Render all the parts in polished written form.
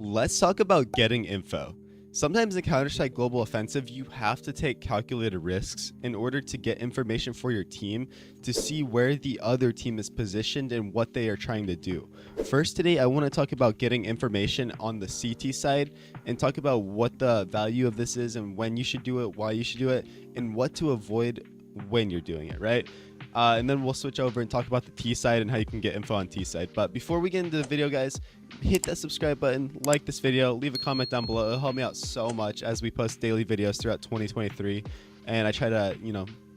Let's talk about getting info. Sometimes in Counter-Strike Global Offensive, you have to take calculated risks in order to get information for your team to see where the other team is positioned and what they are trying to do. First today, I want to talk about getting information on the CT side and talk about what the value of this is and when you should do it, why you should do it, and what to avoid when you're doing it, right? And then we'll switch over and talk about the T side and how you can get info on T side. But before we get into the video, guys, hit that subscribe button, like this video, leave a comment down below. It'll help me out so much as we post daily videos throughout 2023. And I try to,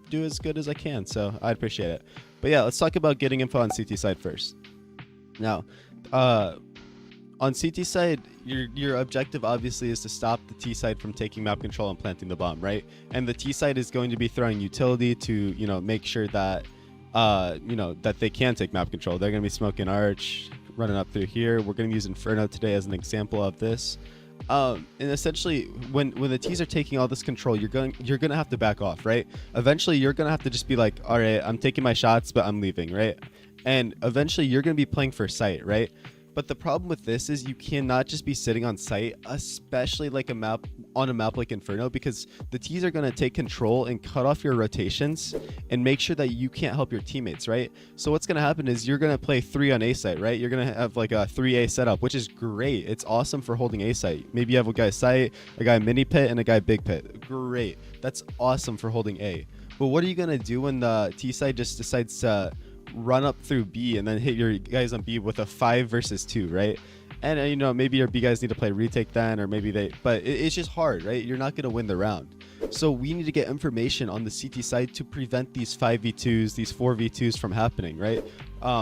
do as good as I can. So I'd appreciate it. But yeah, let's talk about getting info on CT side first. Now, on CT side, your objective obviously is to stop the T side from taking map control and planting the bomb, right? And the T side is going to be throwing utility to, make sure that, that they can take map control. They're going to be smoking Arch, running up through here. We're going to use Inferno today as an example of this. And essentially, when the T's are taking all this control, you're gonna have to back off, right? Eventually, you're gonna have to just be like, all right, I'm taking my shots, but I'm leaving, right? And eventually, you're gonna be playing for sight, right? But the problem with this is you cannot just be sitting on site, especially like on a map like Inferno, because the T's are going to take control and cut off your rotations and make sure that you can't help your teammates, right? So what's going to happen is you're going to play 3 on A site, right? You're going to have like a 3A setup, which is great. It's awesome for holding A site. Maybe you have a guy site, a guy mini pit, and a guy big pit. Great. That's awesome for holding A. But what are you going to do when the T side just decides to run up through B and then hit your guys on B with a 5 versus 2, right? And maybe your B guys need to play retake then, or maybe it's just hard, right? You're not going to win the round. So we need to get information on the CT side to prevent these 5v2s, these 4v2s from happening, right?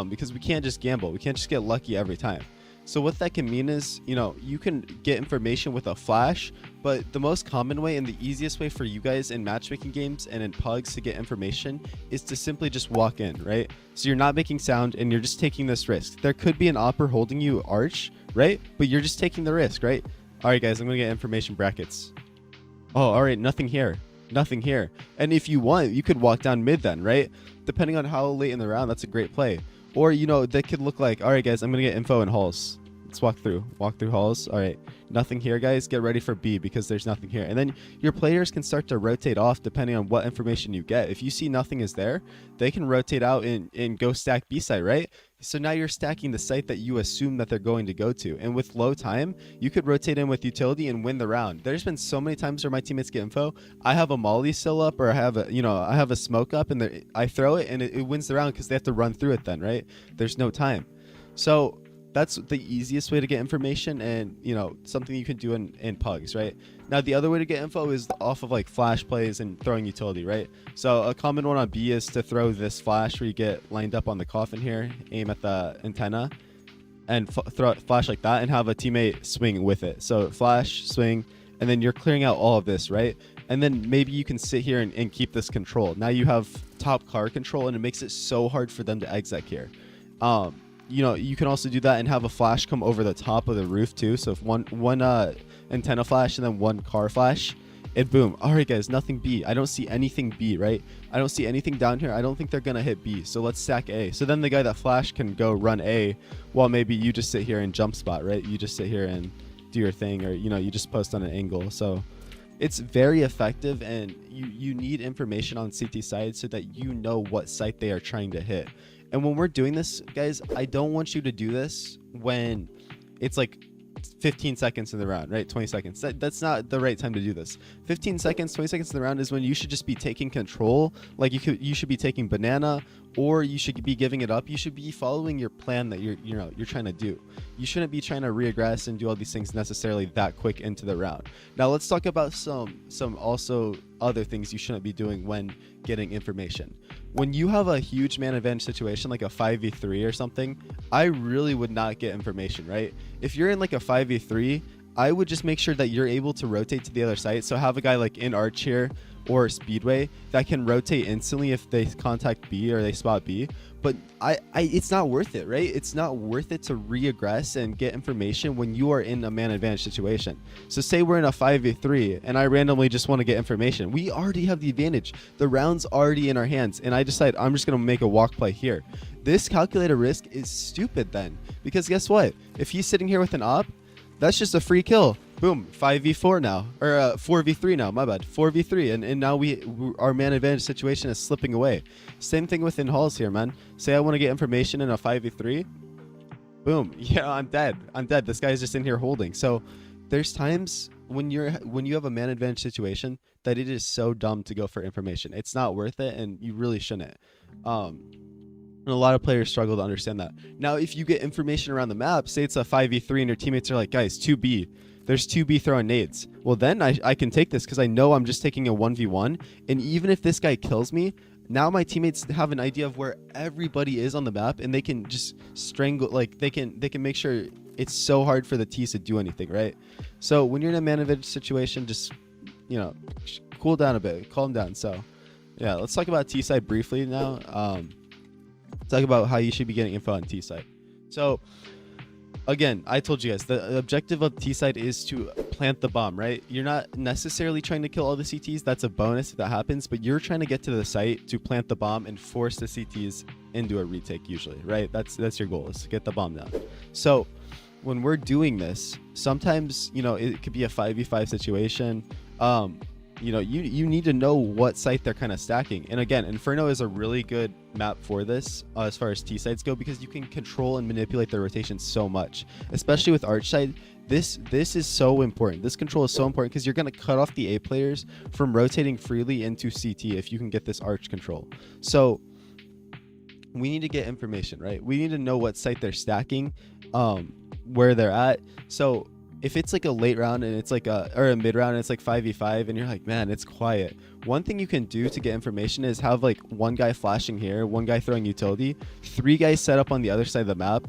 Because we can't just gamble. We can't just get lucky every time. So what that can mean is, you can get information with a flash, but the most common way and the easiest way for you guys in matchmaking games and in pugs to get information is to simply just walk in, right? So you're not making sound and you're just taking this risk. There could be an opper holding you Arch, right? But you're just taking the risk, right? All right, guys, I'm going to get information brackets. Oh, all right, nothing here. Nothing here. And if you want, you could walk down mid then, right? Depending on how late in the round, that's a great play. Or, they could look like, all right, guys, I'm going to get info in halls. Let's walk through halls. All right, nothing here, guys. Get ready for B because there's nothing here. And then your players can start to rotate off depending on what information you get. If you see nothing is there, they can rotate out and go stack B site, right? So now you're stacking the site that you assume that they're going to go to. And with low time, you could rotate in with utility and win the round. There's been so many times where my teammates get info. I have a molly still up, or I have a smoke up, and I throw it, and it wins the round because they have to run through it then, right? There's no time. So that's the easiest way to get information, and something you can do in pugs, right? Now the other way to get info is off of like flash plays and throwing utility, right? So a common one on B is to throw this flash where you get lined up on the coffin here, aim at the antenna, and throw a flash like that and have a teammate swing with it. So flash, swing, and then you're clearing out all of this, right? And then maybe you can sit here and keep this control. Now you have top car control, and it makes it so hard for them to exec here. You can also do that and have a flash come over the top of the roof too. So if one antenna flash and then one car flash, and boom. All right, guys, nothing B. I don't see anything B, right? I don't see anything down here. I don't think they're going to hit B. So let's stack A. So then the guy that flash can go run A while maybe you just sit here and jump spot, right? You just sit here and do your thing, or, you just post on an angle. So it's very effective, and you need information on CT side so that you know what site they are trying to hit. And when we're doing this, guys, I don't want you to do this when it's like 15 seconds in the round, right? 20 seconds. That's not the right time to do this. 15 seconds, 20 seconds in the round is when you should just be taking control. Like you should be taking banana, or you should be giving it up. You should be following your plan that you're trying to do. You shouldn't be trying to regress and do all these things necessarily that quick into the round. Now let's talk about some also other things you shouldn't be doing when getting information. When you have a huge man advantage situation like a 5v3 or something, I really would not get information, right? If you're in like a 5v3, I would just make sure that you're able to rotate to the other side. So have a guy like in Arch here or Speedway that can rotate instantly if they contact B or they spot B. But it's not worth it, right? It's not worth it to re-aggress and get information when you are in a man advantage situation. So say we're in a 5v3 and I randomly just want to get information. We already have the advantage. The round's already in our hands, and I decide I'm just going to make a walk play here. This calculated risk is stupid then, because guess what? If he's sitting here with an op, That's just a free kill. Boom, 5v4 now, or 4v3 now, my bad, 4v3, and now our man advantage situation is slipping away. Same thing within halls here, man. Say I want to get information in a 5v3, boom, yeah, I'm dead. This guy's just in here holding. So there's times when you have a man advantage situation that it is so dumb to go for information. It's not worth it, and you really shouldn't. And a lot of players struggle to understand that. Now, if you get information around the map, say it's a 5v3 and your teammates are like, guys, 2B. There's 2B throwing nades. Well, then I can take this because I know I'm just taking a 1v1. And even if this guy kills me, now my teammates have an idea of where everybody is on the map, and they can just strangle, like they can make sure it's so hard for the T's to do anything, right? So when you're in a man advantage situation, just, you know, cool down a bit, calm down. So yeah, let's talk about T side briefly now. Talk about how you should be getting info on T side. So again, I told you guys the objective of T side is to plant the bomb, right? You're not necessarily trying to kill all the CTs. That's a bonus if that happens, but you're trying to get to the site to plant the bomb and force the CTs into a retake usually, right? That's your goal, is to get the bomb down. So when we're doing this, sometimes, you know, it could be a 5v5 situation. You know, you need to know what site they're kind of stacking. And again, Inferno is a really good map for this as far as T sites go, because you can control and manipulate their rotation so much, especially with Arch side. This is so important. This control is so important because you're going to cut off the A players from rotating freely into CT if you can get this Arch control. So we need to get information, right? We need to know what site they're stacking, where they're at. So if it's like a late round and it's like or a mid round and it's like 5v5 and you're like, man, it's quiet, one thing you can do to get information is have like one guy flashing here, one guy throwing utility, 3 guys set up on the other side of the map,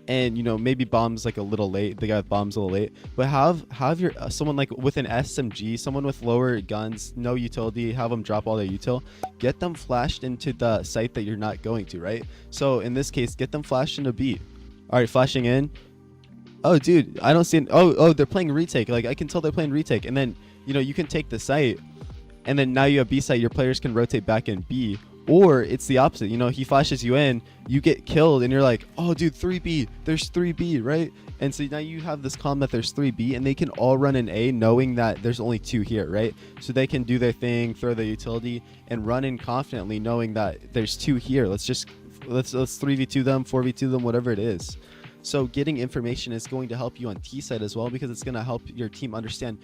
and, you know, maybe bombs like a little late, the guy with bombs a little late, but have your someone like with an SMG, someone with lower guns, no utility, have them drop all their util, get them flashed into the site that you're not going to, right? So in this case, get them flashed into B. All right, flashing in. Oh, dude, I don't see an, oh, they're playing retake. Like, I can tell they're playing retake. And then, you know, you can take the site, and then now you have B site. Your players can rotate back in B. Or it's the opposite. You know, he flashes you in, you get killed, and you're like, oh, dude, 3B. There's 3B, right? And so now you have this calm that there's 3B, and they can all run in A knowing that there's only 2 here, right? So they can do their thing, throw their utility, and run in confidently knowing that there's 2 here. Let's 3v2 them, 4v2 them, whatever it is. So getting information is going to help you on T side as well, because it's going to help your team understand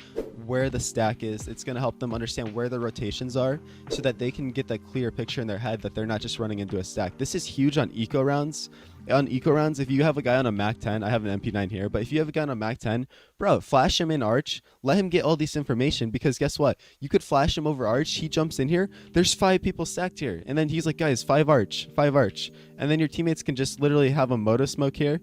where the stack is. It's going to help them understand where the rotations are, so that they can get that clear picture in their head that they're not just running into a stack. This is huge on eco rounds. On eco rounds, if you have a guy on a Mac 10, I have an MP9 here, but if you have a guy on a Mac 10, bro, flash him in Arch, let him get all this information, because guess what? You could flash him over Arch, he jumps in here, there's 5 people stacked here, and then he's like, guys, 5 Arch, and then your teammates can just literally have a moto smoke here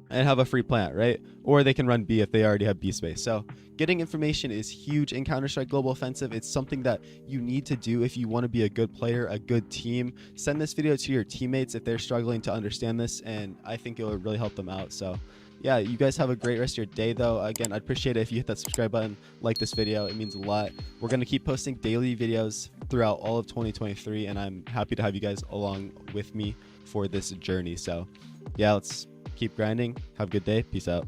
and have a free plant, right? Or they can run B if they already have B space. So getting information is huge in Counter-Strike Global Offensive. It's something that you need to do if you want to be a good player, a good team. Send this video to your teammates if they're struggling to understand this, and I think it will really help them out. So yeah, you guys have a great rest of your day, though. Again, I'd appreciate it if you hit that subscribe button, like this video. It means a lot. We're going to keep posting daily videos throughout all of 2023, and I'm happy to have you guys along with me for this journey. So yeah, let's keep grinding. Have a good day. Peace out.